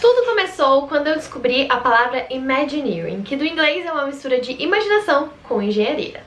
Tudo começou quando eu descobri a palavra Imagineering, que do inglês é uma mistura de imaginação com engenharia.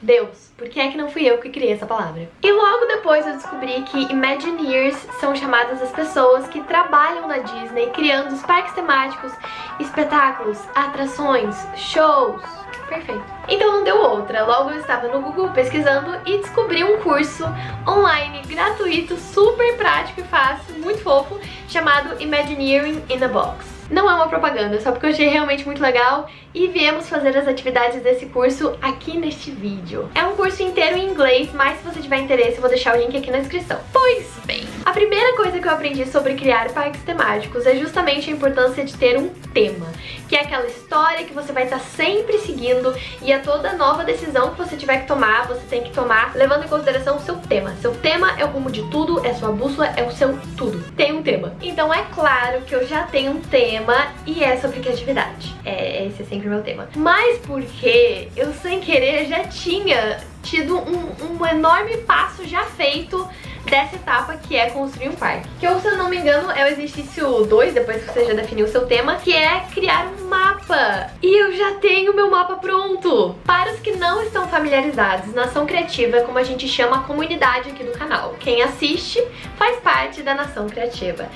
Deus, por que é que não fui eu que criei essa palavra? E logo depois eu descobri que Imagineers são chamadas as pessoas que trabalham na Disney criando os parques temáticos, espetáculos, atrações, shows. Perfeito. Então não deu outra, logo eu estava no Google pesquisando e descobri um curso online gratuito, super prático e fácil, muito fofo, chamado Imagineering in a Box. Não é uma propaganda, só porque eu achei realmente muito legal e viemos fazer as atividades desse curso aqui neste vídeo. É um curso inteiro em inglês, mas se você tiver interesse eu vou deixar o link aqui na descrição. Pois bem, a primeira coisa que eu aprendi sobre criar parques temáticos é justamente a importância de ter um tema, que é aquela história que você vai estar sempre seguindo e a toda nova decisão que você tiver que tomar, você tem que tomar levando em consideração o seu tema. Seu tema é o rumo de tudo, é sua bússola, é o seu tudo. Tem um tema. Então é claro que eu já tenho um tema e é sobre criatividade. Esse é sempre o meu tema. Mas porque eu sem querer já tinha tido um enorme passo já feito dessa etapa que é construir um parque. Que se eu não me engano é o exercício 2, depois que você já definiu o seu tema, que é criar um mapa. E eu já tenho meu mapa pronto! Para os que não estão familiarizados, Nação Criativa é como a gente chama a comunidade aqui do canal. Quem assiste faz parte da Nação Criativa.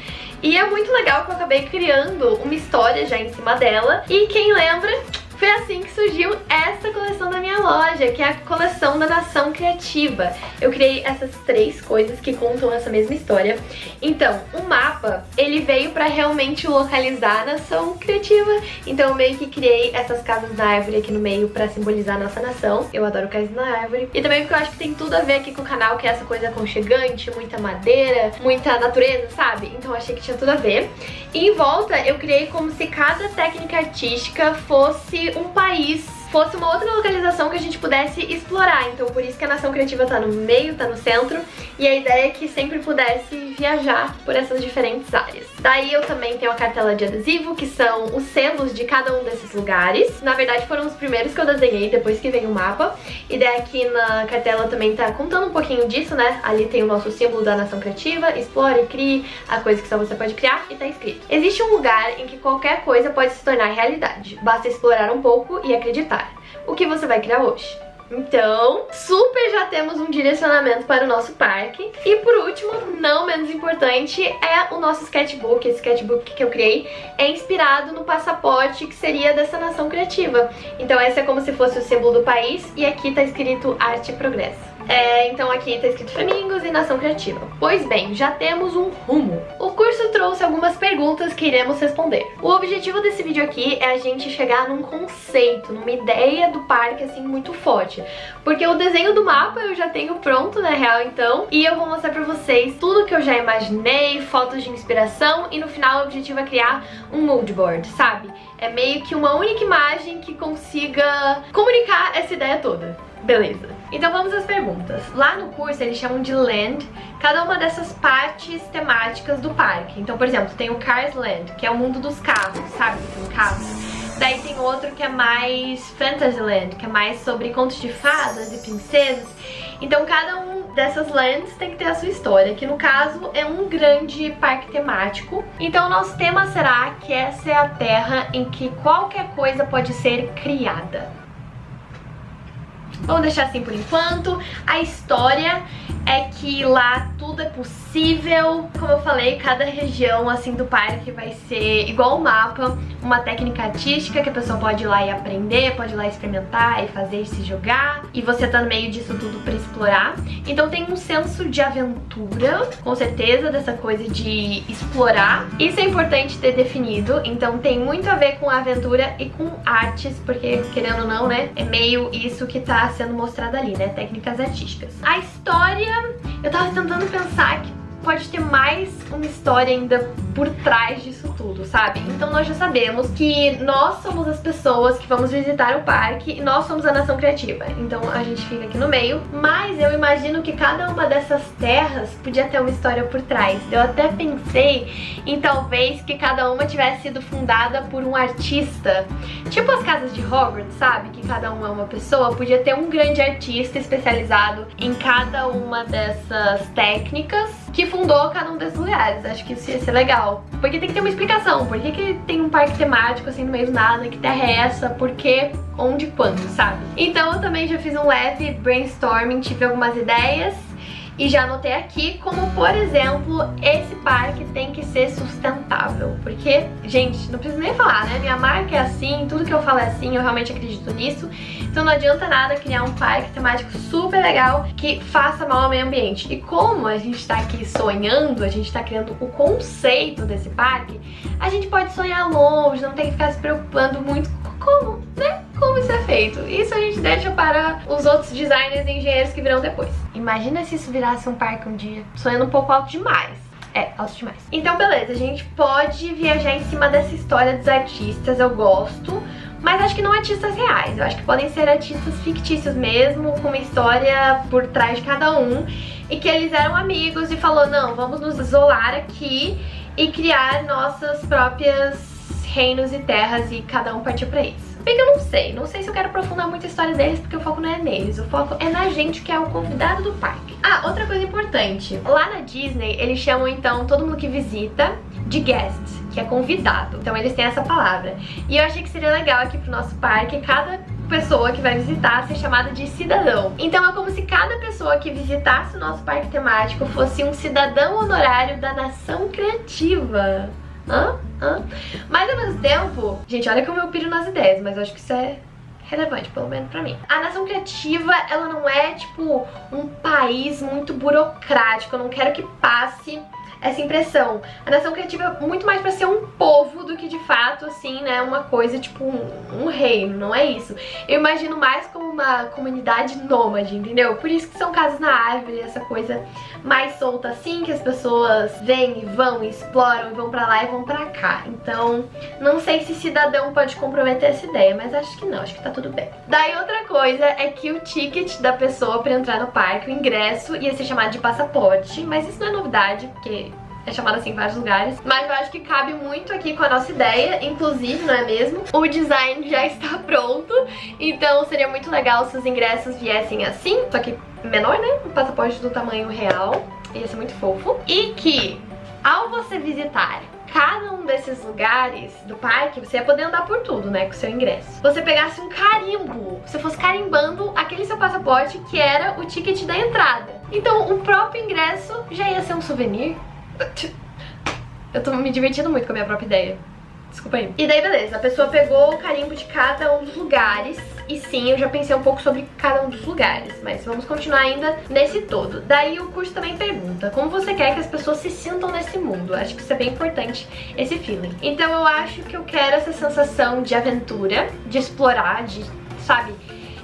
E é muito legal que eu acabei criando uma história já em cima dela. E quem lembra, foi assim que surgiu essa coleção da minha loja, que é a coleção da Nação Criativa. Eu criei essas 3 coisas que contam essa mesma história. Então, o mapa, ele veio pra realmente localizar a Nação Criativa. Então eu meio que criei essas casas na árvore aqui no meio pra simbolizar a nossa nação. Eu adoro casas na árvore. E também porque eu acho que tem tudo a ver aqui com o canal, que é essa coisa aconchegante, muita madeira, muita natureza, sabe? Então eu achei que tinha tudo a ver. E em volta eu criei como se cada técnica artística fosse um país, fosse uma outra localização que a gente pudesse explorar. Então por isso que a Nação Criativa tá no meio, tá no centro, e a ideia é que sempre pudesse viajar por essas diferentes áreas. Daí eu também tenho a cartela de adesivo, que são os selos de cada um desses lugares. Na verdade foram os primeiros que eu desenhei, depois que veio o mapa. E daí aqui na cartela também tá contando um pouquinho disso, né? Ali tem o nosso símbolo da Nação Criativa, explore, crie, a coisa que só você pode criar, e tá escrito: existe um lugar em que qualquer coisa pode se tornar realidade. Basta explorar um pouco e acreditar. O que você vai criar hoje? Então, super já temos um direcionamento para o nosso parque. E por último, não menos importante, é o nosso sketchbook. Esse sketchbook que eu criei é inspirado no passaporte que seria dessa Nação Criativa. Então esse é como se fosse o símbolo do país e aqui tá escrito Arte e Progresso. Então aqui tá escrito Flamingos e Nação Criativa. Pois bem, já temos um rumo. O curso trouxe algumas perguntas que iremos responder. O objetivo desse vídeo aqui é a gente chegar num conceito, numa ideia do parque assim muito forte. Porque o desenho do mapa eu já tenho pronto, na real, então. E eu vou mostrar pra vocês tudo que eu já imaginei, fotos de inspiração, e no final o objetivo é criar um mood board, sabe? É meio que uma única imagem que consiga comunicar essa ideia toda. Beleza. Então vamos às perguntas. Lá no curso eles chamam de Land cada uma dessas partes temáticas do parque. Então, por exemplo, tem o Cars Land, que é o mundo dos carros, sabe? Tem carros. Daí tem outro que é mais Fantasyland, que é mais sobre contos de fadas e princesas. Então cada um dessas lands tem que ter a sua história, que no caso é um grande parque temático. Então o nosso tema será que essa é a terra em que qualquer coisa pode ser criada. Vamos deixar assim por enquanto. A história é que lá tudo é possível. Como eu falei, cada região assim do parque vai ser igual o mapa, uma técnica artística que a pessoa pode ir lá e aprender, pode ir lá experimentar e fazer e se jogar. E você tá no meio disso tudo pra explorar. Então tem um senso de aventura, com certeza, dessa coisa de explorar. Isso é importante ter definido. Então tem muito a ver com a aventura e com artes, porque querendo ou não, né, é meio isso que tá sendo mostrado ali, né, técnicas artísticas. A história, eu tava tentando pensar que pode ter mais uma história ainda por trás disso tudo, sabe? Então nós já sabemos que nós somos as pessoas que vamos visitar o parque e nós somos a Nação Criativa. Então a gente fica aqui no meio, mas eu imagino que cada uma dessas terras podia ter uma história por trás. Eu até pensei em talvez que cada uma tivesse sido fundada por um artista. Tipo as casas de Hogwarts, sabe? Que cada uma é uma pessoa. Podia ter um grande artista especializado em cada uma dessas técnicas. que fundou cada um desses lugares. Acho que isso ia ser legal. Porque tem que ter uma explicação. Por que tem um parque temático assim no meio do nada? Que terra é essa? Por quê? Onde? Quando? Sabe? Então eu também já fiz um leve brainstorming, tive algumas ideias e já anotei aqui, como por exemplo, esse parque tem que ser sustentável. Porque, gente, não preciso nem falar, né? Minha marca é assim, tudo que eu falo é assim, eu realmente acredito nisso. Então não adianta nada criar um parque temático super legal que faça mal ao meio ambiente. E como a gente tá aqui sonhando, a gente tá criando o conceito desse parque, a gente pode sonhar longe, não tem que ficar se preocupando muito como, né? Como isso é feito. Isso a gente deixa para os outros designers e engenheiros que virão depois. Imagina se isso virasse um parque um dia. Sonhando um pouco alto demais. É, alto demais. Então beleza, a gente pode viajar em cima dessa história dos artistas, eu gosto. Mas acho que não artistas reais, eu acho que podem ser artistas fictícios mesmo, com uma história por trás de cada um. E que eles eram amigos e falou, não, vamos nos isolar aqui e criar nossas próprias reinos e terras e cada um partiu pra isso. Bem que eu não sei se eu quero aprofundar muito a história deles, porque o foco não é neles, o foco é na gente, que é o convidado do parque. Ah, outra coisa importante, lá na Disney eles chamam então todo mundo que visita de guest, que é convidado, então eles têm essa palavra. E eu achei que seria legal aqui pro nosso parque, cada pessoa que vai visitar ser chamada de cidadão. Então é como se cada pessoa que visitasse o nosso parque temático fosse um cidadão honorário da nação criativa. Mas ao mesmo tempo, gente, olha como eu piro nas ideias, mas eu acho que isso é relevante, pelo menos pra mim. A nação criativa, ela não é tipo um país muito burocrático, eu não quero que passe essa impressão. A nação criativa é muito mais pra ser um povo do que de fato, assim, né, uma coisa tipo um reino, não é isso. Eu imagino mais como uma comunidade nômade, entendeu? Por isso que são casas na árvore, essa coisa mais solta assim, que as pessoas vêm e vão, e exploram, e vão pra lá e vão pra cá. Então, não sei se cidadão pode comprometer essa ideia, mas acho que não, acho que tá tudo bem. Daí outra coisa é que o ticket da pessoa pra entrar no parque, o ingresso, ia ser chamado de passaporte, mas isso não é novidade, porque é chamado assim em vários lugares. Mas eu acho que cabe muito aqui com a nossa ideia, inclusive, não é mesmo? O design já está pronto, então seria muito legal se os ingressos viessem assim, só que menor, né? Um passaporte do tamanho real, ia ser muito fofo. E que, ao você visitar cada um desses lugares do parque, você ia poder andar por tudo, né, com o seu ingresso. Você pegasse um carimbo, você fosse carimbando aquele seu passaporte que era o ticket da entrada. Então o próprio ingresso já ia ser um souvenir. Eu tô me divertindo muito com a minha própria ideia. Desculpa aí. E daí beleza, a pessoa pegou o carimbo de cada um dos lugares. E sim, eu já pensei um pouco sobre cada um dos lugares, mas vamos continuar ainda nesse todo. Daí o curso também pergunta como você quer que as pessoas se sintam nesse mundo. Acho que isso é bem importante, esse feeling. Então eu acho que eu quero essa sensação de aventura, de explorar, de, sabe,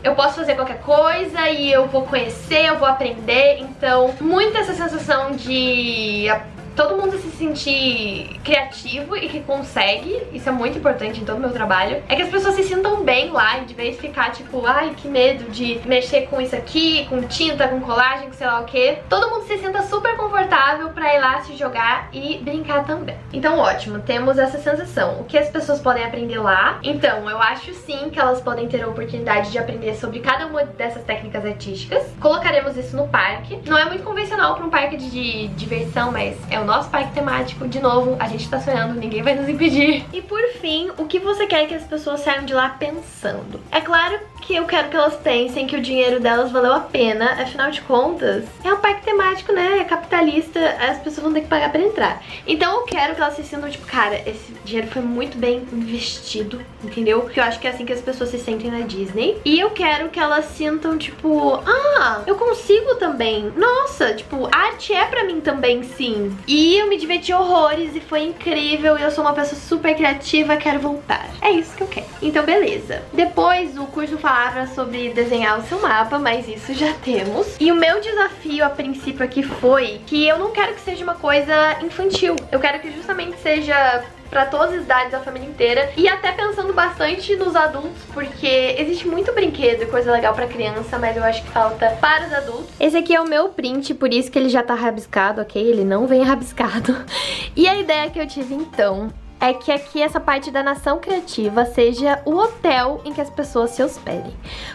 eu posso fazer qualquer coisa e eu vou conhecer, eu vou aprender. Então, muito essa sensação de todo mundo se sentir criativo e que consegue, isso é muito importante em todo o meu trabalho, é que as pessoas se sintam bem lá, e de vez ficar tipo, ai, que medo de mexer com isso aqui, com tinta, com colagem, com sei lá o que. Todo mundo se sinta super confortável pra ir lá se jogar e brincar também. Então ótimo, temos essa sensação. O que as pessoas podem aprender lá? Então, eu acho sim que elas podem ter a oportunidade de aprender sobre cada uma dessas técnicas artísticas. Colocaremos isso no parque. Não é muito convencional pra um parque de diversão, mas é o nosso parque temático. De novo, a gente tá sonhando, ninguém vai nos impedir. E por fim, o que você quer que as pessoas saiam de lá pensando? É claro que eu quero que elas pensem que o dinheiro delas valeu a pena, afinal de contas, é um parque temático, né? É capitalista, as pessoas vão ter que pagar pra entrar. Então eu quero que elas se sintam tipo, cara, esse dinheiro foi muito bem investido, entendeu? Porque eu acho que é assim que as pessoas se sentem na Disney. E eu quero que elas sintam tipo, ah, eu consigo também. Nossa, tipo, arte é pra mim também, sim. E eu me diverti horrores e foi incrível. E eu sou uma pessoa super criativa, quero voltar. É isso que eu quero. Então beleza. Depois o curso falava sobre desenhar o seu mapa, mas isso já temos. E o meu desafio a princípio aqui foi que eu não quero que seja uma coisa infantil. Eu quero que justamente seja pra todas as idades, da família inteira. E até pensando bastante nos adultos, porque existe muito brinquedo e coisa legal pra criança, mas eu acho que falta para os adultos. Esse aqui é o meu print, por isso que ele já tá rabiscado, ok? Ele não vem rabiscado. E a ideia que eu tive então é que aqui essa parte da nação criativa seja o hotel em que as pessoas se hospedem.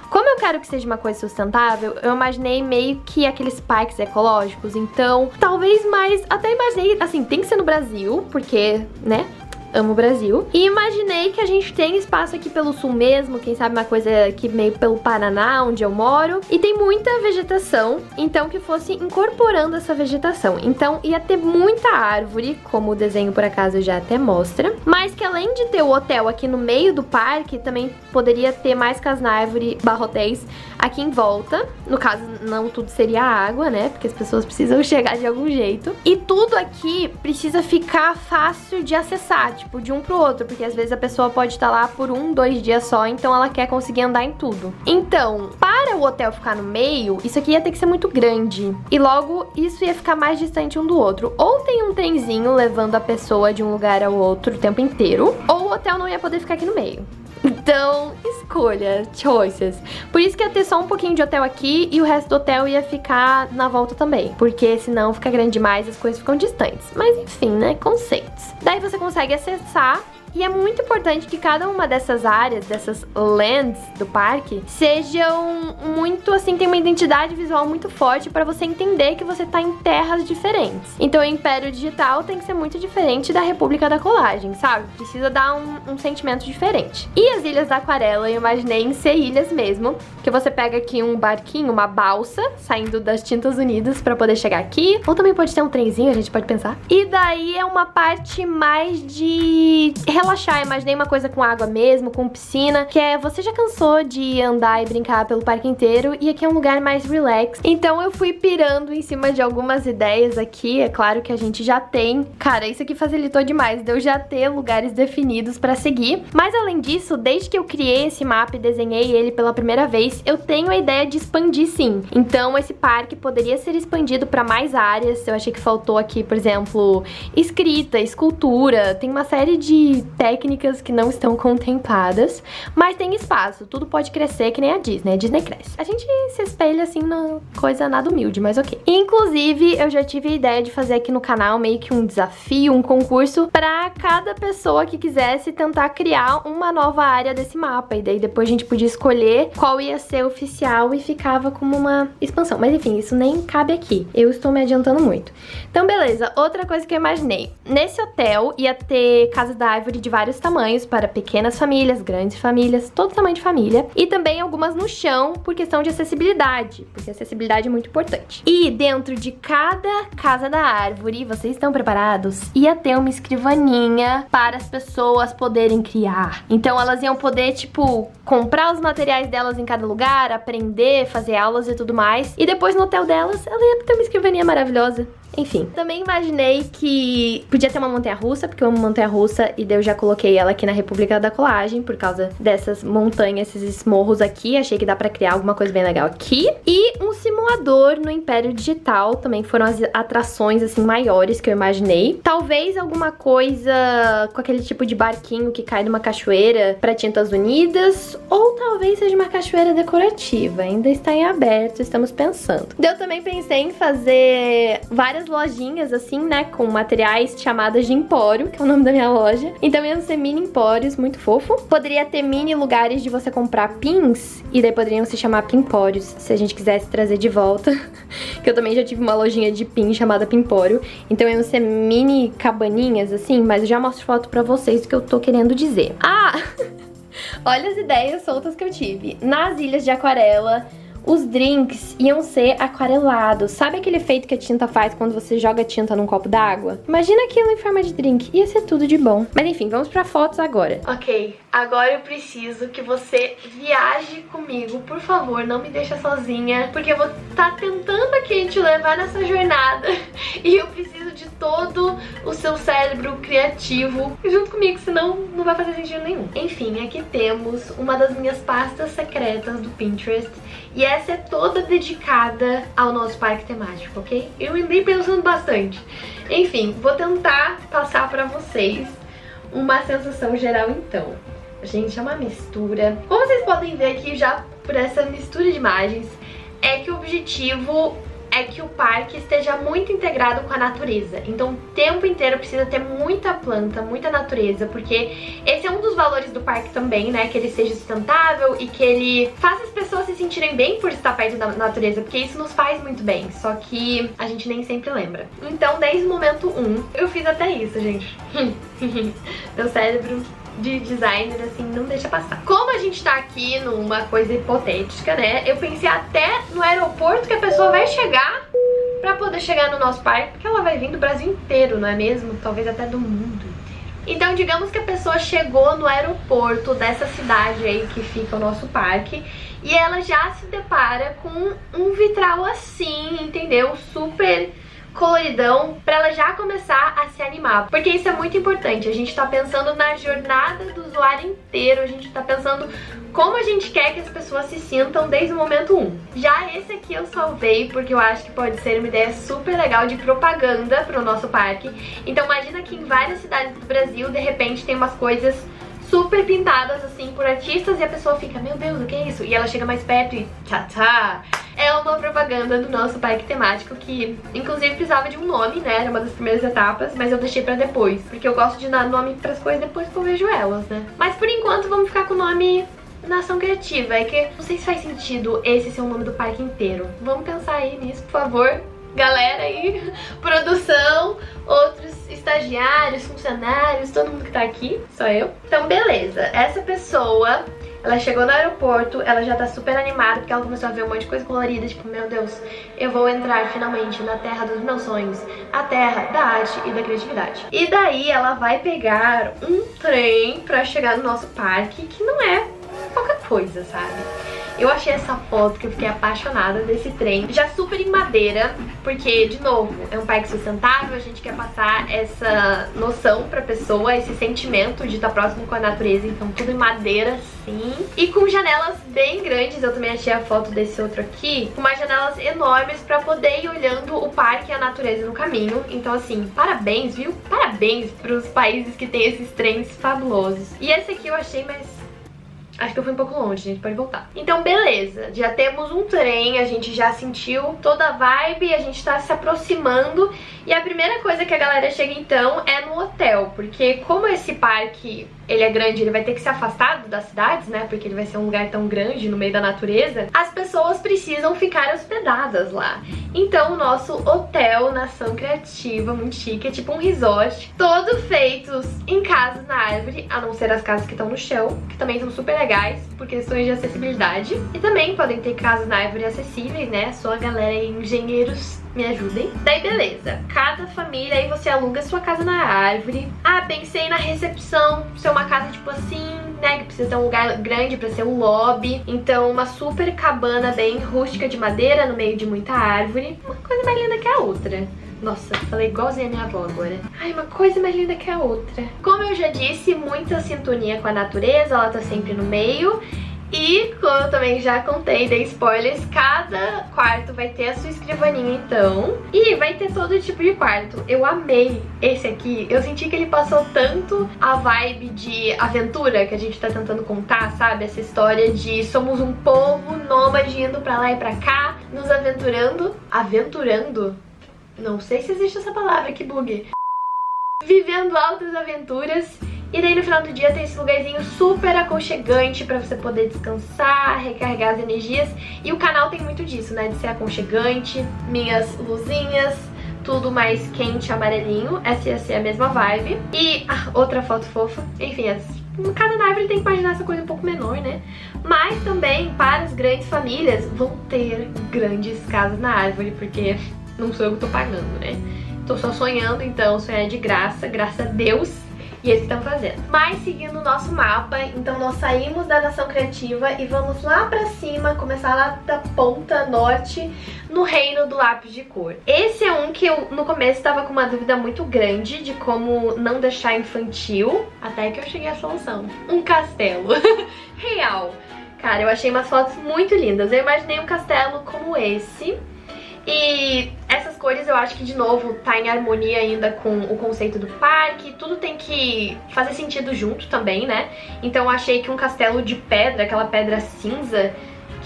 Como eu quero que seja uma coisa sustentável, eu imaginei meio que aqueles parques ecológicos, então talvez mais, até imaginei, assim, tem que ser no Brasil, porque, né, amo o Brasil. E imaginei que a gente tem espaço aqui pelo sul mesmo, quem sabe uma coisa aqui meio pelo Paraná, onde eu moro. E tem muita vegetação, então que fosse incorporando essa vegetação. Então ia ter muita árvore, como o desenho por acaso já até mostra. Mas que além de ter o hotel aqui no meio do parque, também poderia ter mais casnárvore barrotéis aqui em volta. No caso, não tudo seria água, né? Porque as pessoas precisam chegar de algum jeito. E tudo aqui precisa ficar fácil de acessar, tipo, de um pro outro, porque às vezes a pessoa pode estar lá por 1, 2 dias só, então ela quer conseguir andar em tudo. Então, para o hotel ficar no meio, isso aqui ia ter que ser muito grande, e logo isso ia ficar mais distante um do outro. Ou tem um trenzinho levando a pessoa de um lugar ao outro o tempo inteiro, ou o hotel não ia poder ficar aqui no meio. Então, escolha, choices. Por isso que ia ter só um pouquinho de hotel aqui e o resto do hotel ia ficar na volta também. Porque senão fica grande demais, as coisas ficam distantes. Mas enfim, né, conceitos. Daí você consegue acessar. E é muito importante que cada uma dessas áreas, dessas lands do parque, sejam muito, assim, tem uma identidade visual muito forte pra você entender que você tá em terras diferentes. Então o Império Digital tem que ser muito diferente da República da Colagem, sabe? Precisa dar um sentimento diferente. E as Ilhas da Aquarela, eu imaginei em ser ilhas mesmo, que você pega aqui um barquinho, uma balsa, saindo das Tintas Unidas pra poder chegar aqui. Ou também pode ter um trenzinho, a gente pode pensar. E daí é uma parte mais de relaxar, imaginei uma coisa com água mesmo, com piscina, que é, você já cansou de andar e brincar pelo parque inteiro, e aqui é um lugar mais relax. Então eu fui pirando em cima de algumas ideias aqui, é claro que a gente já tem. Cara, isso aqui facilitou demais, de eu já ter lugares definidos pra seguir. Mas além disso, desde que eu criei esse mapa e desenhei ele pela primeira vez, eu tenho a ideia de expandir sim. Então esse parque poderia ser expandido pra mais áreas. Eu achei que faltou aqui, por exemplo, escrita, escultura, tem uma série de técnicas que não estão contempladas, mas tem espaço, tudo pode crescer que nem a Disney cresce. A gente se espelha assim na coisa nada humilde, mas ok. Inclusive, eu já tive a ideia de fazer aqui no canal meio que um desafio, um concurso pra cada pessoa que quisesse tentar criar uma nova área desse mapa, e daí depois a gente podia escolher qual ia ser oficial e ficava como uma expansão. Mas enfim, isso nem cabe aqui, eu estou me adiantando muito. Então beleza, outra coisa que eu imaginei, nesse hotel ia ter casas da árvore de vários tamanhos, para pequenas famílias, grandes famílias, todo tamanho de família, e também algumas no chão por questão de acessibilidade, porque acessibilidade é muito importante. E dentro de cada casa da árvore, vocês estão preparados? Ia ter uma escrivaninha para as pessoas poderem criar. Então elas iam poder, tipo, comprar os materiais delas em cada lugar, aprender, fazer aulas e tudo mais, e depois no hotel delas, ela ia ter uma escrivaninha maravilhosa. Enfim, também imaginei que podia ter uma montanha-russa, porque eu amo montanha-russa, e daí eu já coloquei ela aqui na República da Colagem, por causa dessas montanhas, esses morros aqui. Achei que dá pra criar alguma coisa bem legal aqui. E um simulador no Império Digital, também foram as atrações, assim, maiores que eu imaginei. Talvez alguma coisa com aquele tipo de barquinho que cai numa cachoeira pra Tintas Unidas, ou talvez seja uma cachoeira decorativa. Ainda está em aberto, estamos pensando. Eu também pensei em fazer várias lojinhas assim, né, com materiais chamadas de empório, que é o nome da minha loja. Então iam ser mini empórios, muito fofo. Poderia ter mini lugares de você comprar pins, e daí poderiam se chamar pimpórios, se a gente quisesse trazer de volta. Que eu também já tive uma lojinha de pin chamada Pimpório. Então iam ser mini cabaninhas assim, mas eu já mostro foto pra vocês do que eu tô querendo dizer. Ah! Olha as ideias soltas que eu tive. Nas ilhas de aquarela, os drinks iam ser aquarelados. Sabe aquele efeito que a tinta faz quando você joga tinta num copo d'água? Imagina aquilo em forma de drink. Ia ser tudo de bom. Mas enfim, vamos pra fotos agora. Ok, agora eu preciso que você viaje comigo. Por favor, não me deixa sozinha, porque eu vou estar tentando aqui te levar nessa jornada. E eu preciso de todo o seu cérebro criativo junto comigo, senão não vai fazer sentido nenhum. Enfim, aqui temos uma das minhas pastas secretas do Pinterest. E essa é toda dedicada ao nosso parque temático, ok? Eu andei pensando bastante. Enfim, vou tentar passar pra vocês uma sensação geral então. Gente, é uma mistura. Como vocês podem ver aqui já por essa mistura de imagens, é que o objetivo é que o parque esteja muito integrado com a natureza. Então o tempo inteiro precisa ter muita planta, muita natureza, porque esse é um dos valores do parque também, né? Que ele seja sustentável e que ele faça as pessoas se sentirem bem por estar perto da natureza, porque isso nos faz muito bem, só que a gente nem sempre lembra. Então desde o momento 1, eu fiz até isso, gente. Meu cérebro de designer, assim, não deixa passar. Como a gente tá aqui numa coisa hipotética, né, eu pensei até no aeroporto que a pessoa vai chegar pra poder chegar no nosso parque, porque ela vai vir do Brasil inteiro, não é mesmo? Talvez até do mundo inteiro. Então, digamos que a pessoa chegou no aeroporto dessa cidade aí que fica o nosso parque e ela já se depara com um vitral assim, entendeu? Super coloridão, pra ela já começar a se animar, porque isso é muito importante. A gente tá pensando na jornada do usuário inteiro, a gente tá pensando como a gente quer que as pessoas se sintam desde o momento 1. Já esse aqui eu salvei porque eu acho que pode ser uma ideia super legal de propaganda pro nosso parque. Então imagina que em várias cidades do Brasil, de repente, tem umas coisas super pintadas assim por artistas e a pessoa fica, meu Deus, o que é isso? E ela chega mais perto e tchá-tchá. É uma propaganda do nosso parque temático que, inclusive, precisava de um nome, né? Era uma das primeiras etapas, mas eu deixei pra depois, porque eu gosto de dar nome pras coisas depois que eu vejo elas, né? Mas por enquanto vamos ficar com o nome Nação Criativa. É que não sei se faz sentido esse ser o nome do parque inteiro. Vamos pensar aí nisso, por favor. Galera aí, produção, outros estagiários, funcionários, todo mundo que tá aqui, só eu. Então beleza, essa pessoa, ela chegou no aeroporto, ela já tá super animada porque ela começou a ver um monte de coisa colorida, tipo, meu Deus, eu vou entrar finalmente na terra dos meus sonhos, a terra da arte e da criatividade. E daí ela vai pegar um trem pra chegar no nosso parque, que não é pouca coisa, sabe? Eu achei essa foto que eu fiquei apaixonada desse trem, já super em madeira, porque, de novo, é um parque sustentável, a gente quer passar essa noção pra pessoa, esse sentimento de estar próximo com a natureza, então tudo em madeira, sim. E com janelas bem grandes, eu também achei a foto desse outro aqui, com umas janelas enormes pra poder ir olhando o parque e a natureza no caminho. Então, assim, parabéns, viu? Parabéns pros países que tem esses trens fabulosos. E esse aqui eu achei mais... acho que eu fui um pouco longe, gente, pode voltar. Então, beleza, já temos um trem, a gente já sentiu toda a vibe, a gente tá se aproximando. E a primeira coisa que a galera chega, então, é no hotel. Porque como esse parque, ele é grande, ele vai ter que ser afastado das cidades, né? Porque ele vai ser um lugar tão grande, no meio da natureza. As pessoas precisam ficar hospedadas lá. Então, o nosso hotel Nação Criativa, muito chique, é tipo um resort. Todo feitos em casas na árvore, a não ser as casas que estão no chão, que também são super legais, por questões de acessibilidade. E também podem ter casas na árvore acessíveis, né? Só a galera aí, engenheiros, me ajudem. Daí beleza, cada família aí você aluga sua casa na árvore. Ah, pensei na recepção, ser uma casa tipo assim, né, que precisa ter um lugar grande pra ser um lobby. Então uma super cabana bem rústica de madeira no meio de muita árvore. Uma coisa mais linda que a outra. Nossa, falei igualzinha a minha avó agora. Ai, uma coisa mais linda que a outra. Como eu já disse, muita sintonia com a natureza, ela tá sempre no meio. E, como eu também já contei, dei spoilers, cada quarto vai ter a sua escrivaninha, então. E vai ter todo tipo de quarto. Eu amei esse aqui. Eu senti que ele passou tanto a vibe de aventura que a gente tá tentando contar, sabe? Essa história de somos um povo nômade indo pra lá e pra cá, nos aventurando. Aventurando? Não sei se existe essa palavra, que bug. Vivendo altas aventuras. E daí no final do dia tem esse lugarzinho super aconchegante pra você poder descansar, recarregar as energias. E o canal tem muito disso, né? De ser aconchegante, minhas luzinhas, tudo mais quente, amarelinho. Essa ia ser a mesma vibe. E outra foto fofa. Enfim, cada árvore tem que imaginar essa coisa um pouco menor, né? Mas também, para as grandes famílias, vão ter grandes casas na árvore, porque não sou eu que tô pagando, né? Tô só sonhando, então sonhar é de graça, graças a Deus. E eles estão fazendo. Mas seguindo o nosso mapa, então nós saímos da Nação Criativa e vamos lá pra cima, começar lá da ponta norte, no reino do lápis de cor. Esse é um que eu no começo tava com uma dúvida muito grande de como não deixar infantil, até que eu cheguei à solução. Um castelo real. Cara, eu achei umas fotos muito lindas. Eu imaginei um castelo como esse. E essas cores eu acho que, de novo, tá em harmonia ainda com o conceito do parque. Tudo tem que fazer sentido junto também, né? Então eu achei que um castelo de pedra, aquela pedra cinza,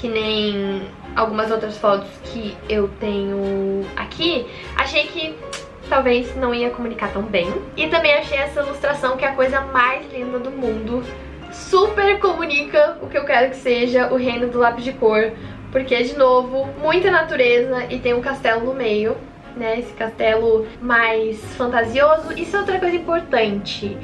que nem algumas outras fotos que eu tenho aqui, achei que talvez não ia comunicar tão bem. E também achei essa ilustração, que é a coisa mais linda do mundo. Super comunica o que eu quero que seja o reino do lápis de cor, porque, de novo, muita natureza e tem um castelo no meio, né? Esse castelo mais fantasioso. Isso é outra coisa importante.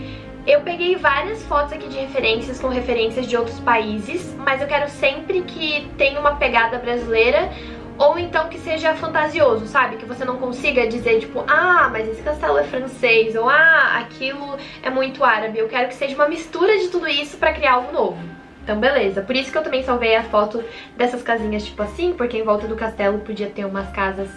Eu peguei várias fotos aqui de referências com referências de outros países, mas eu quero sempre que tenha uma pegada brasileira, ou então que seja fantasioso, sabe? Que você não consiga dizer, tipo, ah, mas esse castelo é francês, ou ah, aquilo é muito árabe. Eu quero que seja uma mistura de tudo isso pra criar algo novo. Então, beleza. Por isso que eu também salvei a foto dessas casinhas tipo assim, porque em volta do castelo podia ter umas casas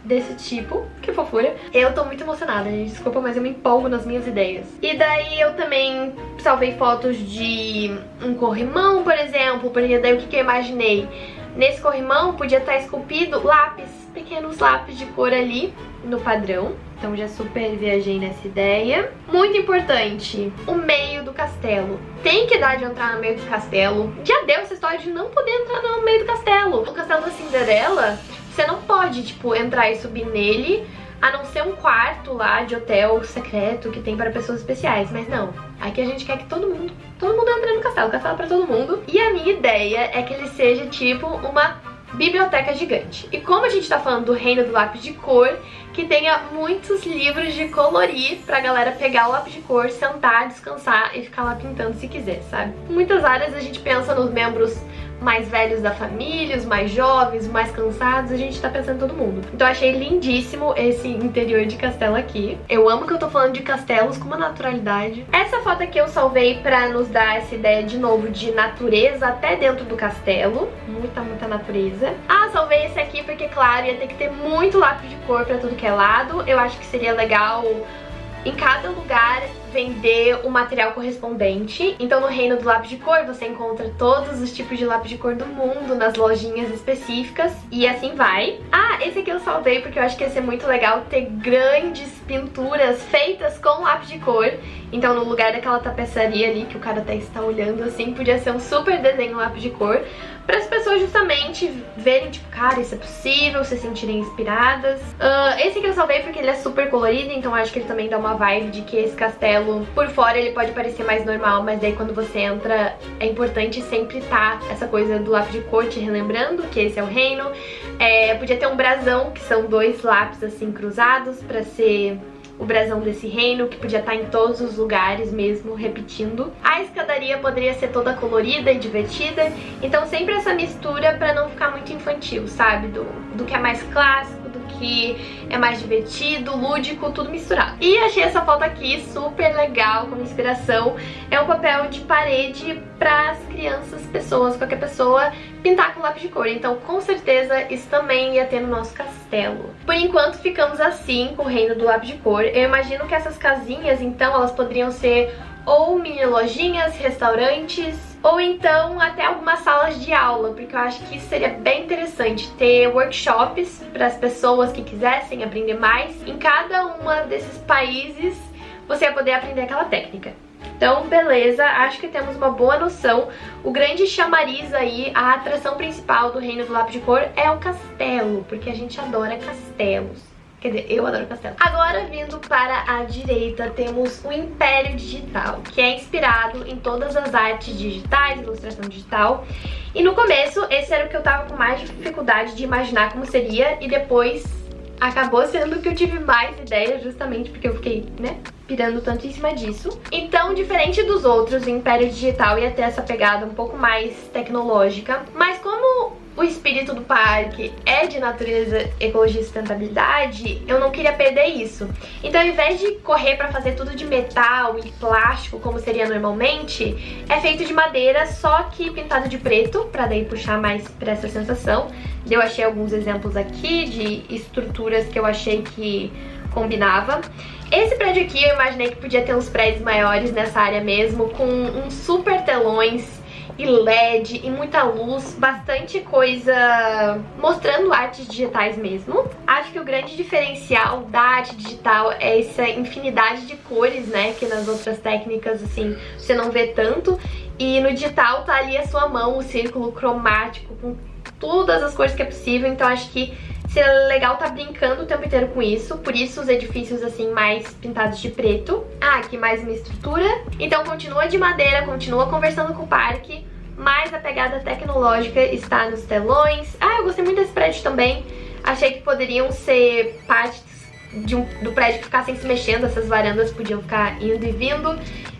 desse tipo. Que fofura. Eu tô muito emocionada, gente. Desculpa, mas eu me empolgo nas minhas ideias. E daí eu também salvei fotos de um corrimão, por exemplo, porque daí o que eu imaginei? Nesse corrimão podia estar esculpido lápis, pequenos lápis de cor ali no padrão. Então já super viajei nessa ideia. Muito importante, o meio do castelo. Tem que dar de entrar no meio do castelo. Já deu essa história de não poder entrar no meio do castelo. O castelo da Cinderela, você não pode, tipo, entrar e subir nele, a não ser um quarto lá de hotel secreto que tem para pessoas especiais. Mas não, aqui a gente quer que todo mundo entre no castelo. O castelo é pra todo mundo. E a minha ideia é que ele seja tipo uma biblioteca gigante. E como a gente tá falando do reino do lápis de cor, que tenha muitos livros de colorir pra galera pegar o lápis de cor, sentar, descansar e ficar lá pintando se quiser, sabe? Em muitas áreas a gente pensa nos membros mais velhos da família, os mais jovens, os mais cansados, a gente tá pensando em todo mundo. Então eu achei lindíssimo esse interior de castelo aqui. Eu amo que eu tô falando de castelos com uma naturalidade. Essa foto aqui eu salvei pra nos dar essa ideia de novo de natureza até dentro do castelo. Muita natureza. Ah, salvei esse aqui porque, claro, ia ter que ter muito lápis de cor pra tudo que é lado. Eu acho que seria legal em cada lugar vender o material correspondente. Então no reino do lápis de cor você encontra todos os tipos de lápis de cor do mundo nas lojinhas específicas e assim vai. Ah, esse aqui eu salvei porque eu acho que ia ser muito legal ter grandes pinturas feitas com lápis de cor. Então no lugar daquela tapeçaria ali que o cara até está olhando assim, podia ser um super desenho lápis de cor, para as pessoas justamente verem, tipo, cara, isso é possível, se sentirem inspiradas. Esse aqui eu salvei porque ele é super colorido, então acho que ele também dá uma vibe de que esse castelo, por fora, ele pode parecer mais normal, mas daí quando você entra, é importante sempre estar essa coisa do lápis de cor te relembrando que esse é o reino. Podia ter um brasão, que são dois lápis assim cruzados, pra ser o brasão desse reino, que podia estar em todos os lugares mesmo, repetindo. A escadaria poderia ser toda colorida e divertida, então sempre essa mistura pra não ficar muito infantil, sabe? Do que é mais clássico, do que é mais divertido, lúdico, tudo misturado. E achei essa foto aqui super legal, como inspiração. É um papel de parede para as crianças, pessoas, qualquer pessoa pintar com lápis de cor. Então com certeza isso também ia ter no nosso castelo. Por enquanto ficamos assim com o reino do lápis de cor. Eu imagino que essas casinhas, então, elas poderiam ser ou mini lojinhas, restaurantes, ou então até algumas salas de aula, porque eu acho que isso seria bem interessante, ter workshops para as pessoas que quisessem aprender mais. Em cada uma desses países você ia poder aprender aquela técnica. Então, beleza, acho que temos uma boa noção. O grande chamariz aí, a atração principal do reino do lápis de cor é o castelo, porque a gente adora castelos. Quer dizer, eu adoro castelo. Agora, vindo para a direita, temos o Império Digital, que é inspirado em todas as artes digitais, ilustração digital. E no começo, esse era o que eu tava com mais dificuldade de imaginar como seria, e depois acabou sendo que eu tive mais ideias, justamente porque eu fiquei, né, pirando tanto em cima disso. Então, diferente dos outros, o Império Digital ia ter essa pegada um pouco mais tecnológica, mas como o espírito do parque é de natureza, ecologia e sustentabilidade, eu não queria perder isso. Então, ao invés de correr pra fazer tudo de metal e plástico, como seria normalmente, é feito de madeira, só que pintado de preto, pra daí puxar mais pra essa sensação. Eu achei alguns exemplos aqui de estruturas que eu achei que combinava. Esse prédio aqui eu imaginei que podia ter uns prédios maiores nessa área mesmo, com uns super telões e LED e muita luz, bastante coisa mostrando artes digitais mesmo. Acho que o grande diferencial da arte digital é essa infinidade de cores, né, que nas outras técnicas, assim, você não vê tanto. E no digital tá ali a sua mão, o círculo cromático, com todas as cores que é possível. Então acho que seria legal tá brincando o tempo inteiro com isso. Por isso os edifícios assim mais pintados de preto. Ah, aqui mais uma estrutura. Então continua de madeira, continua conversando com o parque, mas a pegada tecnológica está nos telões. Ah, eu gostei muito desse prédio também. Achei que poderiam ser partes do prédio que ficassem se mexendo. Essas varandas podiam ficar indo e vindo.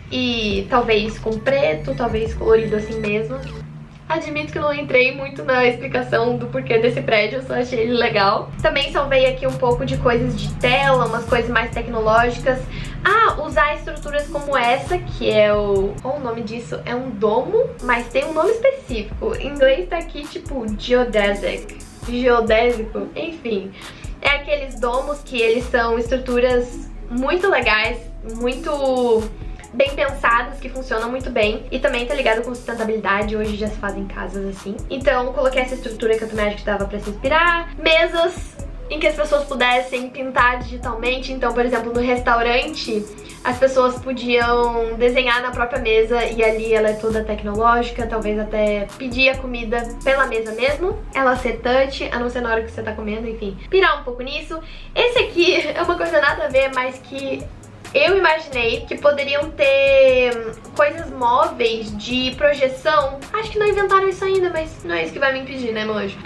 E talvez com preto, talvez colorido assim mesmo. Admito que não entrei muito na explicação do porquê desse prédio, eu só achei ele legal. Também salvei aqui um pouco de coisas de tela, umas coisas mais tecnológicas. Ah, usar estruturas como essa, que é o... Qual o nome disso? É um domo, mas tem um nome específico. Em inglês tá aqui tipo geodesic. Geodésico, enfim. É aqueles domos que eles são estruturas muito legais, muito bem pensadas, que funcionam muito bem. E também tá ligado com sustentabilidade, hoje já se fazem casas assim. Então coloquei essa estrutura que eu também acho que dava pra se inspirar. Mesas em que as pessoas pudessem pintar digitalmente. Então, por exemplo, no restaurante, as pessoas podiam desenhar na própria mesa e ali ela é toda tecnológica, talvez até pedir a comida pela mesa mesmo, ela ser touch, a não ser na hora que você tá comendo, enfim. Pirar um pouco nisso. Esse aqui é uma coisa nada a ver, mas que eu imaginei que poderiam ter coisas móveis de projeção. Acho que não inventaram isso ainda, mas não é isso que vai me impedir, né, meu anjo?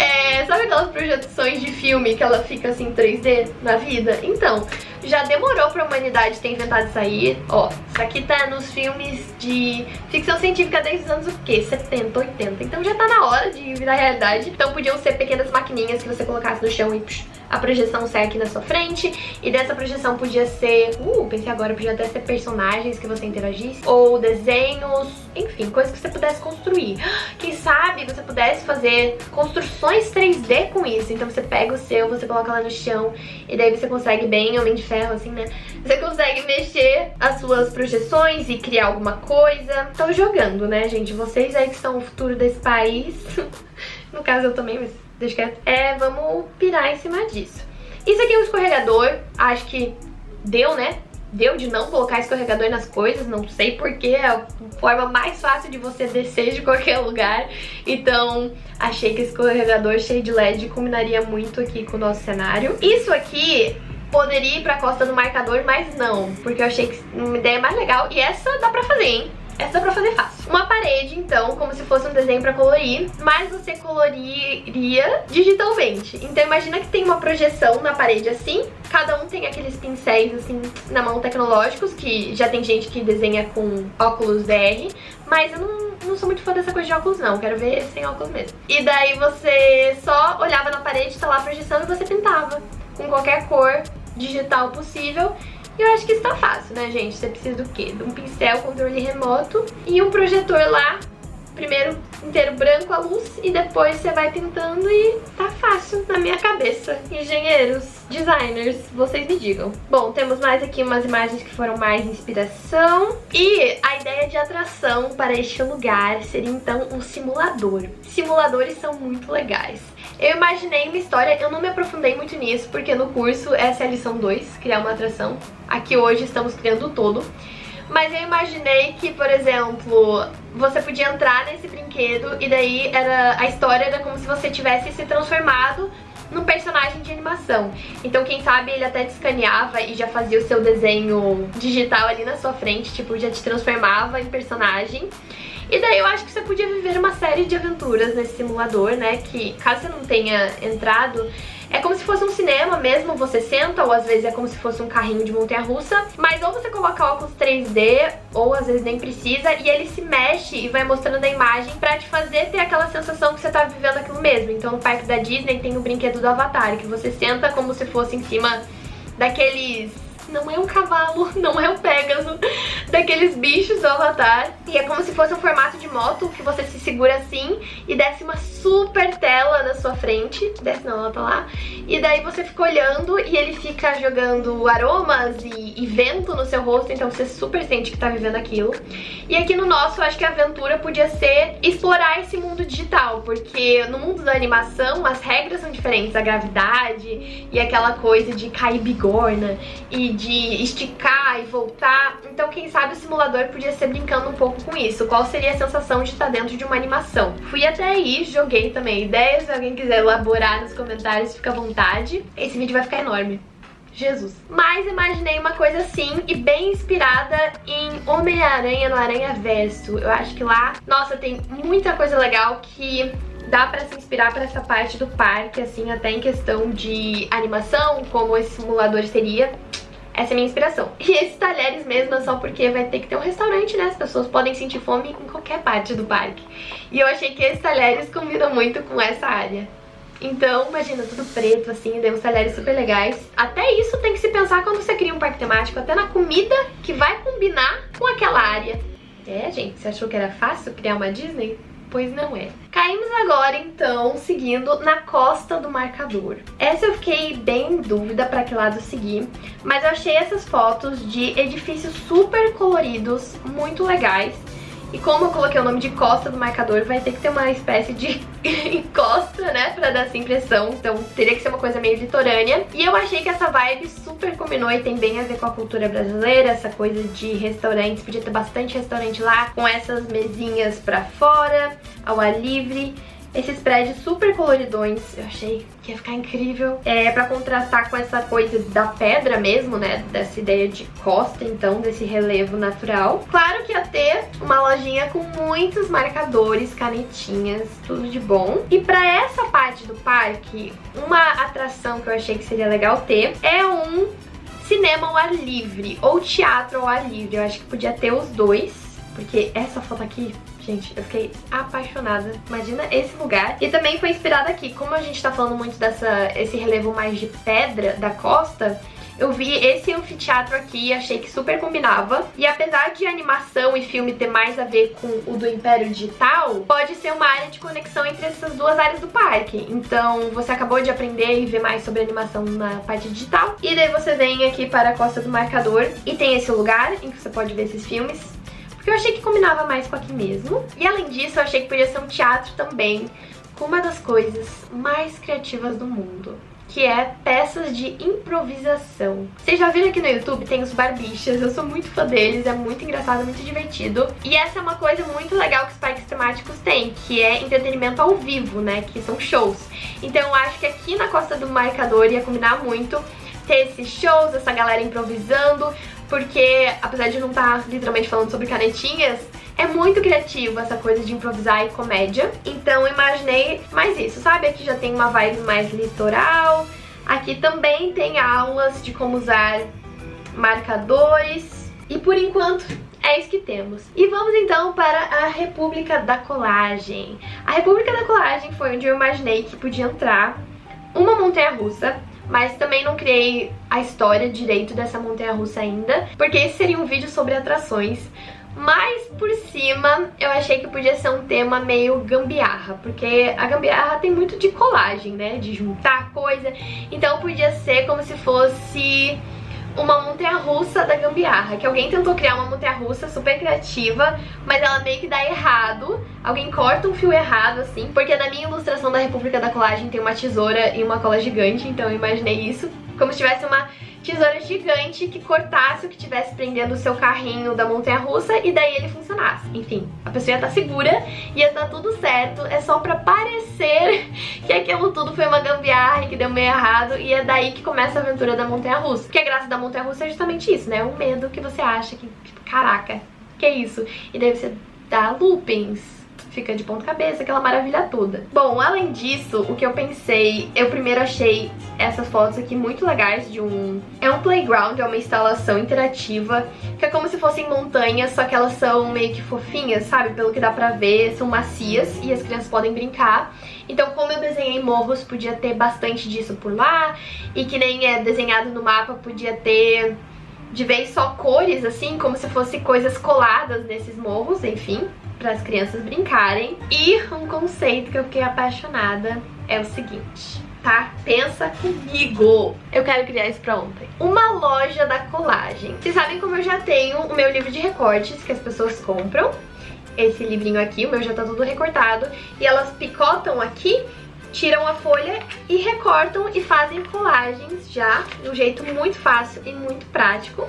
Sabe aquelas projeções de filme que ela fica assim 3D na vida? Então, já demorou pra humanidade ter inventado isso aí. Ó, isso aqui tá nos filmes de ficção científica desde os anos o quê? 70, 80. Então já tá na hora de virar realidade. Então podiam ser pequenas maquininhas que você colocasse no chão e a projeção sai aqui na sua frente. E dessa projeção podia ser... pensei agora, podia até ser personagens que você interagisse. Ou desenhos, enfim, coisas que você pudesse construir. Quem sabe você pudesse fazer construções 3D com isso. Então você pega o seu, você coloca lá no chão. E daí você consegue bem Homem de Ferro, assim, né? Você consegue mexer as suas projeções e criar alguma coisa. Tô jogando, né, gente? Vocês aí que são o futuro desse país. No caso eu também, mas deixa quieto. Vamos pirar em cima disso. Isso aqui é um escorregador. Acho que deu, né? Deu de não colocar escorregador nas coisas, não sei porquê, é a forma mais fácil de você descer de qualquer lugar. Então achei que esse escorregador cheio de LED combinaria muito aqui com o nosso cenário. Isso aqui poderia ir pra costa do marcador, mas não, porque eu achei que uma ideia mais legal. E essa dá pra fazer, hein? Essa dá pra fazer fácil. Uma parede, então, como se fosse um desenho pra colorir, mas você coloriria digitalmente. Então imagina que tem uma projeção na parede assim, cada um tem aqueles pincéis assim na mão tecnológicos, que já tem gente que desenha com óculos VR, mas eu não sou muito fã dessa coisa de óculos não, quero ver sem óculos mesmo. E daí você só olhava na parede, tá lá a projeção e você pintava com qualquer cor digital possível. E eu acho que isso tá fácil, né, gente? Você precisa do quê? De um pincel, controle remoto e um projetor lá. Primeiro inteiro branco a luz e depois você vai pintando e tá fácil na minha cabeça. Engenheiros, designers, vocês me digam. Bom, temos mais aqui umas imagens que foram mais inspiração. E a ideia de atração para este lugar seria então um simulador. Simuladores são muito legais. Eu imaginei uma história, eu não me aprofundei muito nisso, porque no curso essa é a lição 2, criar uma atração. Aqui hoje estamos criando o todo. Mas eu imaginei que, por exemplo, você podia entrar nesse brinquedo e daí a história era como se você tivesse se transformado num personagem de animação. Então quem sabe ele até te escaneava e já fazia o seu desenho digital ali na sua frente, tipo, já te transformava em personagem. E daí eu acho que você podia viver uma série de aventuras nesse simulador, né, que caso você não tenha entrado, é como se fosse um cinema mesmo, você senta, ou às vezes é como se fosse um carrinho de montanha-russa, mas ou você coloca óculos 3D, ou às vezes nem precisa, e ele se mexe e vai mostrando a imagem pra te fazer ter aquela sensação que você tá vivendo aquilo mesmo. Então no parque da Disney tem o brinquedo do Avatar, que você senta como se fosse em cima daqueles... Não é um cavalo, não é um Pégaso, daqueles bichos do Avatar. E é como se fosse um formato de moto que você se segura assim e desce uma super tela na sua frente. Desce não, ela tá lá. E daí você fica olhando e ele fica jogando aromas e vento no seu rosto, então você super sente que tá vivendo aquilo. E aqui no nosso, eu acho que a aventura podia ser explorar esse mundo digital, porque no mundo da animação as regras são diferentes, a gravidade e aquela coisa de cair bigorna e de esticar e voltar. Então quem sabe o simulador podia ser brincando um pouco com isso. Qual seria a sensação de estar dentro de uma animação? Fui até aí, joguei também ideias. Se alguém quiser elaborar nos comentários, fica à vontade. Esse vídeo vai ficar enorme. Jesus. Mas imaginei uma coisa assim e bem inspirada em Homem-Aranha no Aranhaverso. Eu acho que lá, nossa, tem muita coisa legal que dá pra se inspirar pra essa parte do parque, assim, até em questão de animação, como esse simulador seria. Essa é a minha inspiração. E esses talheres mesmo é só porque vai ter que ter um restaurante, né? As pessoas podem sentir fome em qualquer parte do parque. E eu achei que esses talheres combinam muito com essa área. Então, imagina, tudo preto, assim, deu uns talheres super legais. Até isso tem que se pensar quando você cria um parque temático, até na comida que vai combinar com aquela área. É, gente, você achou que era fácil criar uma Disney? Pois não é. Caímos agora, então, seguindo na costa do marcador. Essa eu fiquei bem em dúvida pra que lado seguir, mas eu achei essas fotos de edifícios super coloridos, muito legais. E como eu coloquei o nome de Costa do Marcador, vai ter que ter uma espécie de encosta, né, pra dar essa impressão. Então teria que ser uma coisa meio litorânea. E eu achei que essa vibe super combinou e tem bem a ver com a cultura brasileira. Essa coisa de restaurantes, podia ter bastante restaurante lá, com essas mesinhas pra fora, ao ar livre. Esses prédios super coloridões, eu achei que ia ficar incrível. Pra contrastar com essa coisa da pedra mesmo, né? Dessa ideia de costa, então, desse relevo natural. Claro que ia ter uma lojinha com muitos marcadores, canetinhas, tudo de bom. E pra essa parte do parque, uma atração que eu achei que seria legal ter é um cinema ao ar livre, ou teatro ao ar livre. Eu acho que podia ter os dois, porque essa foto aqui... Gente, eu fiquei apaixonada. Imagina esse lugar. E também foi inspirada aqui. Como a gente tá falando muito esse relevo mais de pedra da costa, eu vi esse anfiteatro aqui e achei que super combinava. E apesar de animação e filme ter mais a ver com o do Império Digital, pode ser uma área de conexão entre essas duas áreas do parque. Então você acabou de aprender e ver mais sobre animação na parte digital. E daí você vem aqui para a Costa do Marcador e tem esse lugar em que você pode ver esses filmes. Porque eu achei que combinava mais com aqui mesmo. E além disso, eu achei que podia ser um teatro também, com uma das coisas mais criativas do mundo, que é peças de improvisação. Vocês já viram aqui no YouTube, tem os Barbichas, eu sou muito fã deles, é muito engraçado, muito divertido. E essa é uma coisa muito legal que os parques temáticos têm, que é entretenimento ao vivo, né, que são shows. Então eu acho que aqui na Costa do Marcador ia combinar muito ter esses shows, essa galera improvisando, porque apesar de não estar literalmente falando sobre canetinhas, é muito criativo essa coisa de improvisar e comédia. Então imaginei mais isso, sabe? Aqui já tem uma vibe mais litoral. Aqui também tem aulas de como usar marcadores. E por enquanto é isso que temos. E vamos então para a República da Colagem. A República da Colagem foi onde eu imaginei que podia entrar uma montanha-russa, mas também não criei a história direito dessa montanha-russa ainda, porque esse seria um vídeo sobre atrações. Mas por cima eu achei que podia ser um tema meio gambiarra, porque a gambiarra tem muito de colagem, né, de juntar coisa. Então podia ser como se fosse uma montanha-russa da gambiarra, que alguém tentou criar uma montanha-russa super criativa, mas ela meio que dá errado. Alguém corta um fio errado, assim, porque na minha ilustração da República da Colagem tem uma tesoura e uma cola gigante, então eu imaginei isso como se tivesse uma tesoura gigante que cortasse o que estivesse prendendo o seu carrinho da montanha-russa e daí ele funcionasse. Enfim, a pessoa ia estar segura, ia estar tudo certo, é só pra parecer que aquilo tudo foi uma gambiarra e que deu meio errado, e é daí que começa a aventura da montanha-russa. Porque a graça da montanha-russa é justamente isso, né? O medo que você acha que, tipo, caraca, que é isso? E daí você dá loopings, fica de ponta cabeça, aquela maravilha toda. Bom, além disso, o que eu pensei, eu primeiro achei essas fotos aqui muito legais de é um playground, é uma instalação interativa, que é como se fossem montanhas, só que elas são meio que fofinhas, sabe? Pelo que dá pra ver, são macias e as crianças podem brincar. Então, como eu desenhei morros, podia ter bastante disso por lá, e que nem é desenhado no mapa, podia ter de vez só cores, assim, como se fossem coisas coladas nesses morros, enfim, para as crianças brincarem. E um conceito que eu fiquei apaixonada é o seguinte, tá? Pensa comigo! Eu quero criar isso pra ontem. Uma loja da colagem. Vocês sabem como eu já tenho o meu livro de recortes que as pessoas compram. Esse livrinho aqui, o meu já tá tudo recortado. E elas picotam aqui tiram a folha e recortam e fazem colagens já, de um jeito muito fácil e muito prático.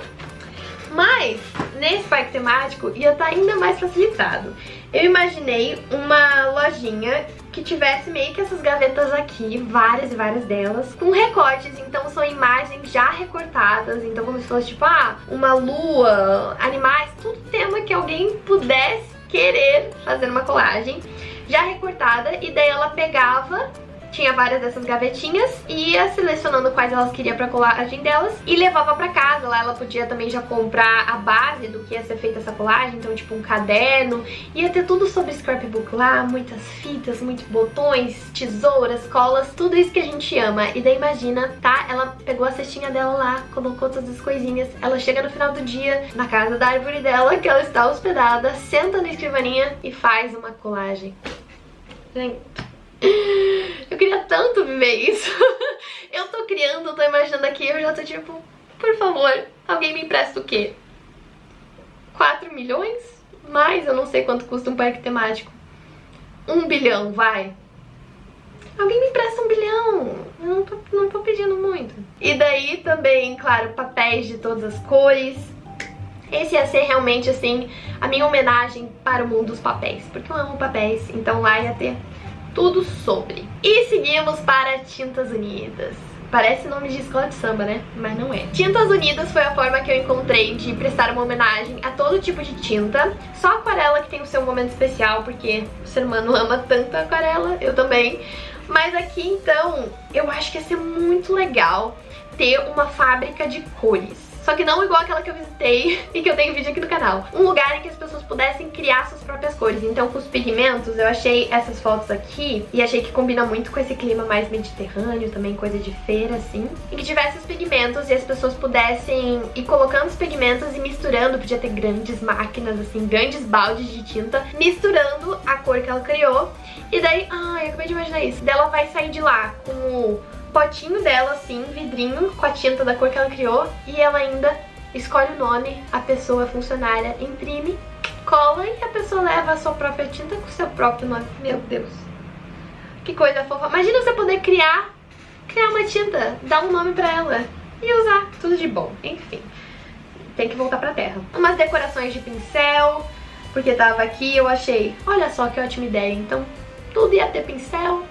Mas, nesse parque temático, ia estar ainda mais facilitado. Eu imaginei uma lojinha que tivesse meio que essas gavetas aqui, várias e várias delas, com recortes, então são imagens já recortadas, então como se fosse tipo, uma lua, animais, tudo tema que alguém pudesse querer fazer uma colagem já recortada, e daí ela pegava, tinha várias dessas gavetinhas, e ia selecionando quais elas queria pra colagem delas e levava pra casa. Lá ela podia também já comprar a base do que ia ser feita essa colagem, então tipo um caderno, ia ter tudo sobre scrapbook lá, muitas fitas, muitos botões, tesouras, colas, tudo isso que a gente ama. E daí imagina, tá? Ela pegou a cestinha dela lá, colocou todas as coisinhas, ela chega no final do dia na casa da árvore dela, que ela está hospedada, senta na escrivaninha e faz uma colagem. Gente, eu queria tanto viver isso. Eu tô criando, eu tô imaginando aqui, eu já tô tipo, por favor, alguém me empresta o quê? 4 milhões? Mais, eu não sei quanto custa um parque temático. 1 bilhão, vai. Alguém me empresta 1 bilhão. Eu não tô pedindo muito. E daí também, claro, papéis de todas as cores. Esse ia ser realmente, assim, a minha homenagem para o mundo dos papéis, porque eu amo papéis, então lá ia ter tudo sobre. E seguimos para Tintas Unidas. Parece nome de escola de samba, né? Mas não é. Tintas Unidas foi a forma que eu encontrei de prestar uma homenagem a todo tipo de tinta. Só a aquarela que tem o seu momento especial, porque o ser humano ama tanto a aquarela, eu também. Mas aqui, então, eu acho que ia ser muito legal ter uma fábrica de cores. Só que não igual aquela que eu visitei e que eu tenho vídeo aqui no canal. Um lugar em que as pessoas pudessem criar suas próprias cores. Então com os pigmentos, eu achei essas fotos aqui e achei que combina muito com esse clima mais mediterrâneo, também coisa de feira, assim. E que tivesse os pigmentos e as pessoas pudessem ir colocando os pigmentos e misturando. Podia ter grandes máquinas, assim, grandes baldes de tinta, misturando a cor que ela criou. E daí, eu acabei de imaginar isso. Daí ela vai sair de lá com o potinho dela, assim, vidrinho, com a tinta da cor que ela criou, e ela ainda escolhe o nome, a pessoa funcionária imprime, cola e a pessoa leva a sua própria tinta com o seu próprio nome. Meu Deus, que coisa fofa. Imagina você poder criar uma tinta, dar um nome pra ela e usar, tudo de bom. Enfim, tem que voltar pra terra. Umas decorações de pincel, porque tava aqui, eu achei, olha só que ótima ideia, então tudo ia ter pincel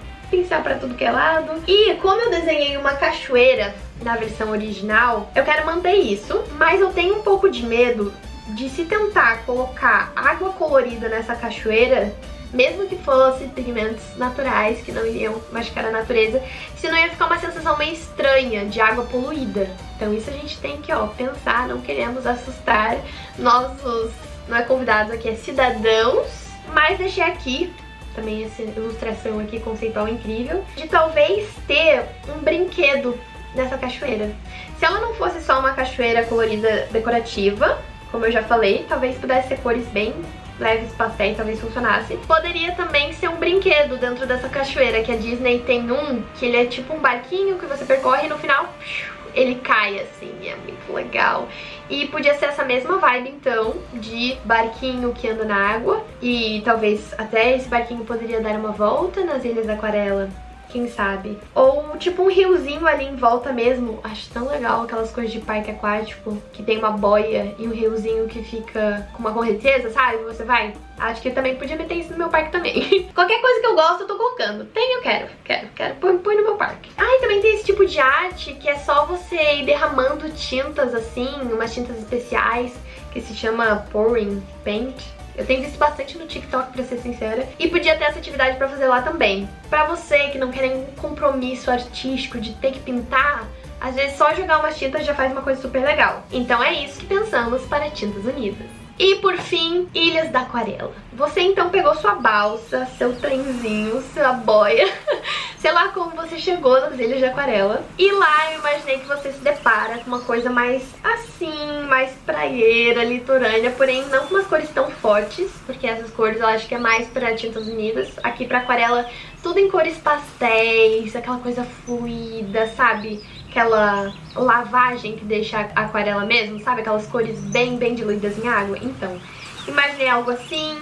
pra tudo que é lado. E como eu desenhei uma cachoeira na versão original, eu quero manter isso, mas eu tenho um pouco de medo de, se tentar colocar água colorida nessa cachoeira, mesmo que fosse pigmentos naturais que não iriam machucar a natureza, senão ia ficar uma sensação meio estranha de água poluída. Então isso a gente tem que, pensar, não queremos assustar nossos, não é convidados aqui, é cidadãos, mas deixei aqui também essa ilustração aqui conceitual incrível, de talvez ter um brinquedo nessa cachoeira. Se ela não fosse só uma cachoeira colorida decorativa, como eu já falei, talvez pudesse ser cores bem leves, pastéis, talvez funcionasse. Poderia também ser um brinquedo dentro dessa cachoeira, que a Disney tem um, que ele é tipo um barquinho que você percorre e no final ele cai assim, é muito legal. E podia ser essa mesma vibe então, de barquinho que anda na água, e talvez até esse barquinho poderia dar uma volta nas Ilhas da Aquarela, quem sabe? Ou tipo um riozinho ali em volta mesmo. Acho tão legal aquelas coisas de parque aquático, que tem uma boia e um riozinho que fica com uma correnteza, sabe? Você vai. Acho que eu também podia meter isso no meu parque também. Qualquer coisa que eu gosto, eu tô colocando. Tem, eu quero. Põe no meu parque. E também tem esse tipo de arte que é só você ir derramando tintas assim, umas tintas especiais, que se chama pouring paint. Eu tenho visto bastante no TikTok, pra ser sincera. E podia ter essa atividade pra fazer lá também. Pra você que não quer nenhum compromisso artístico de ter que pintar, às vezes só jogar umas tintas já faz uma coisa super legal. Então é isso que pensamos para Tintas Unidas. E por fim, Ilhas da Aquarela. Você então pegou sua balsa, seu trenzinho, sua boia, sei lá como você chegou nas Ilhas de Aquarela. E lá eu imaginei que você se depara com uma coisa mais assim, mais praieira, litorânea, porém não com umas cores tão fortes, porque essas cores eu acho que é mais para Tintas Unidas. Aqui pra Aquarela, tudo em cores pastéis, aquela coisa fluida, sabe? Aquela lavagem que deixa a aquarela mesmo, sabe? Aquelas cores bem diluídas em água. Então, imaginei algo assim.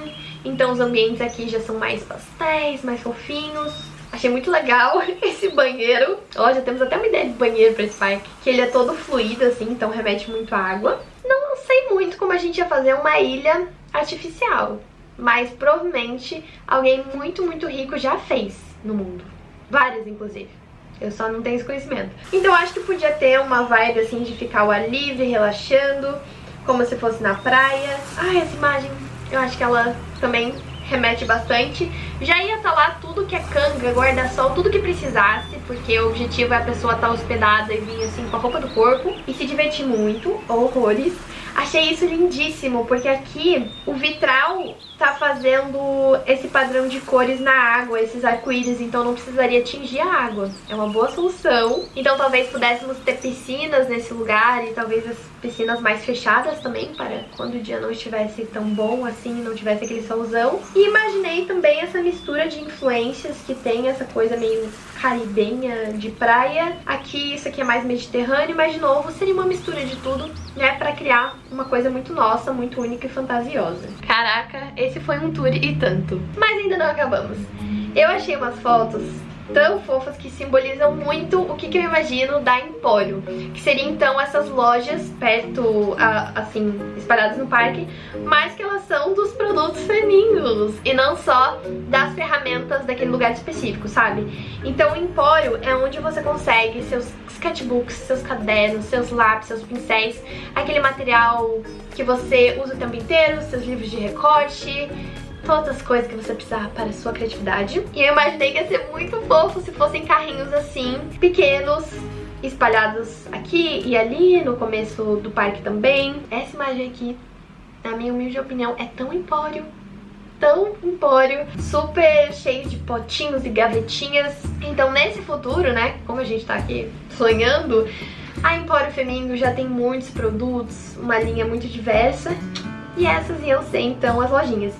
Então os ambientes aqui já são mais pastéis, mais fofinhos. Achei muito legal esse banheiro. Ó, já temos até uma ideia de banheiro pra esse parque. Que ele é todo fluido, assim, então remete muito à água. Não sei muito como a gente ia fazer uma ilha artificial, mas provavelmente alguém muito, muito rico já fez no mundo. Várias, inclusive. Eu só não tenho esse conhecimento. Então acho que podia ter uma vibe, assim, de ficar ao ar livre, relaxando, como se fosse na praia. Ai, essa imagem, eu acho que ela também remete bastante. Já ia estar lá tudo que é canga, guarda-sol, tudo que precisasse, porque o objetivo é a pessoa estar hospedada e vir assim com a roupa do corpo e se divertir muito, horrores. Achei isso lindíssimo, porque aqui o vitral tá fazendo esse padrão de cores na água, esses arco-íris, então não precisaria tingir a água. É uma boa solução. Então talvez pudéssemos ter piscinas nesse lugar e talvez as piscinas mais fechadas também, para quando o dia não estivesse tão bom assim, não tivesse aquele solzão. E imaginei também essa mistura de influências que tem, essa coisa meio caribenha de praia. Aqui isso aqui é mais mediterrâneo, mas de novo seria uma mistura de tudo, né, pra criar uma coisa muito nossa, muito única e fantasiosa. Caraca, esse foi um tour e tanto. Mas ainda não acabamos. Eu achei umas fotos tão fofas que simbolizam muito o que eu imagino da Empório, que seria então essas lojas perto, assim, espalhadas no parque, mas que elas são dos produtos femininos e não só das ferramentas daquele lugar específico, sabe? Então o Empório é onde você consegue seus sketchbooks, seus cadernos, seus lápis, seus pincéis, aquele material que você usa o tempo inteiro, seus livros de recorte, todas as coisas que você precisar para a sua criatividade. E eu imaginei que ia ser muito fofo se fossem carrinhos assim, pequenos, espalhados aqui e ali, no começo do parque também. Essa imagem aqui, na minha humilde opinião, é tão Empório, super cheio de potinhos e gavetinhas. Então nesse futuro, né, como a gente tá aqui sonhando, a Empório Feminino já tem muitos produtos, uma linha muito diversa. E essas iam ser então as lojinhas.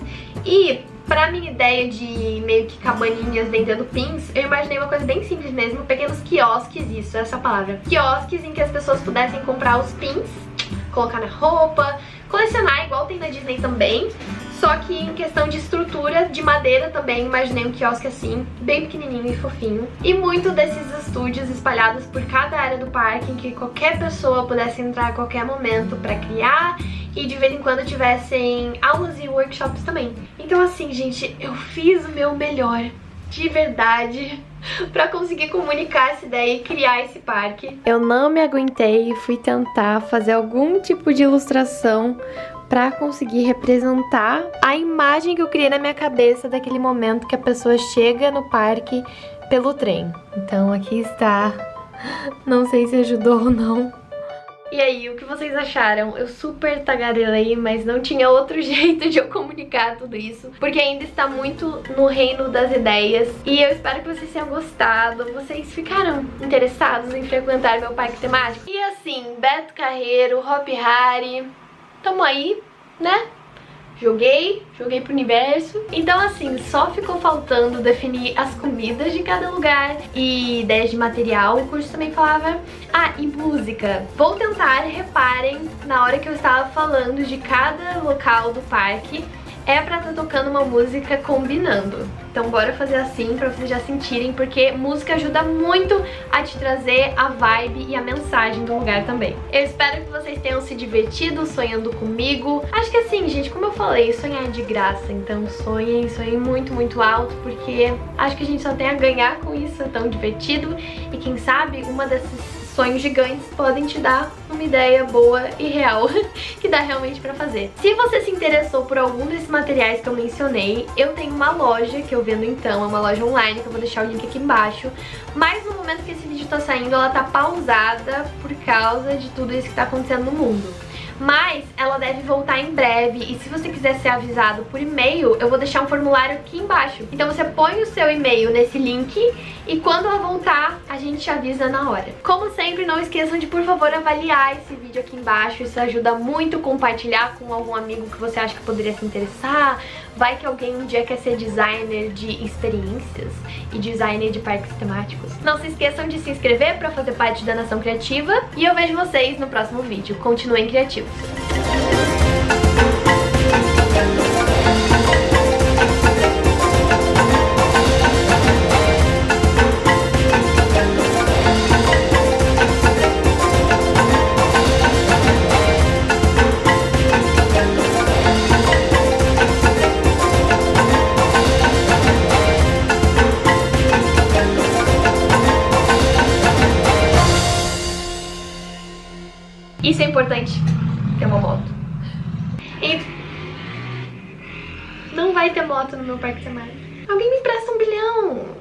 E pra minha ideia de meio que cabaninhas vendendo pins, eu imaginei uma coisa bem simples mesmo, pequenos quiosques, isso, essa palavra. Quiosques em que as pessoas pudessem comprar os pins, colocar na roupa, colecionar igual tem na Disney também. Só que em questão de estrutura, de madeira também, imaginei um quiosque assim, bem pequenininho e fofinho. E muito desses estúdios espalhados por cada área do parque, em que qualquer pessoa pudesse entrar a qualquer momento pra criar, e de vez em quando tivessem aulas e workshops também. Então assim, gente, eu fiz o meu melhor, de verdade, pra conseguir comunicar essa ideia e criar esse parque. Eu não me aguentei e fui tentar fazer algum tipo de ilustração pra conseguir representar a imagem que eu criei na minha cabeça daquele momento que a pessoa chega no parque pelo trem. Então aqui está. Não sei se ajudou ou não. E aí, o que vocês acharam? Eu super tagarelei, mas não tinha outro jeito de eu comunicar tudo isso, porque ainda está muito no reino das ideias. E eu espero que vocês tenham gostado. Vocês ficaram interessados em frequentar meu parque temático? E assim, Beto Carreiro, Hopi Hari, tamo aí, né? Joguei pro universo. Então assim, só ficou faltando definir as comidas de cada lugar e ideias de material. O curso também falava... Ah, e música. Vou tentar, reparem, na hora que eu estava falando de cada local do parque, é pra estar tocando uma música combinando. Então bora fazer assim pra vocês já sentirem, porque música ajuda muito a te trazer a vibe e a mensagem do lugar também. Eu espero que vocês tenham se divertido sonhando comigo. Acho que assim, gente, como eu falei, sonhar é de graça. Então sonhem muito, muito alto, porque acho que a gente só tem a ganhar com isso, é tão divertido. E quem sabe uma desses sonhos gigantes podem te dar uma ideia boa e real que dá realmente pra fazer. Se você se interessou por algum desses materiais que eu mencionei, eu tenho uma loja que eu vendo então, é uma loja online, que eu vou deixar o link aqui embaixo. Mas no momento que esse vídeo tá saindo, ela tá pausada por causa de tudo isso que tá acontecendo no mundo. Mas ela deve voltar em breve, e se você quiser ser avisado por e-mail, eu vou deixar um formulário aqui embaixo. Então você põe o seu e-mail nesse link e quando ela voltar, a gente te avisa na hora. Como sempre, não esqueçam de, por favor, avaliar esse vídeo aqui embaixo. Isso ajuda muito, compartilhar com algum amigo que você acha que poderia se interessar. Vai que alguém um dia quer ser designer de experiências e designer de parques temáticos. Não se esqueçam de se inscrever para fazer parte da Nação Criativa. E eu vejo vocês no próximo vídeo. Continuem criativos! Isso é importante, ter uma moto. E não vai ter moto no meu parque temático. Alguém me empresta 1 bilhão.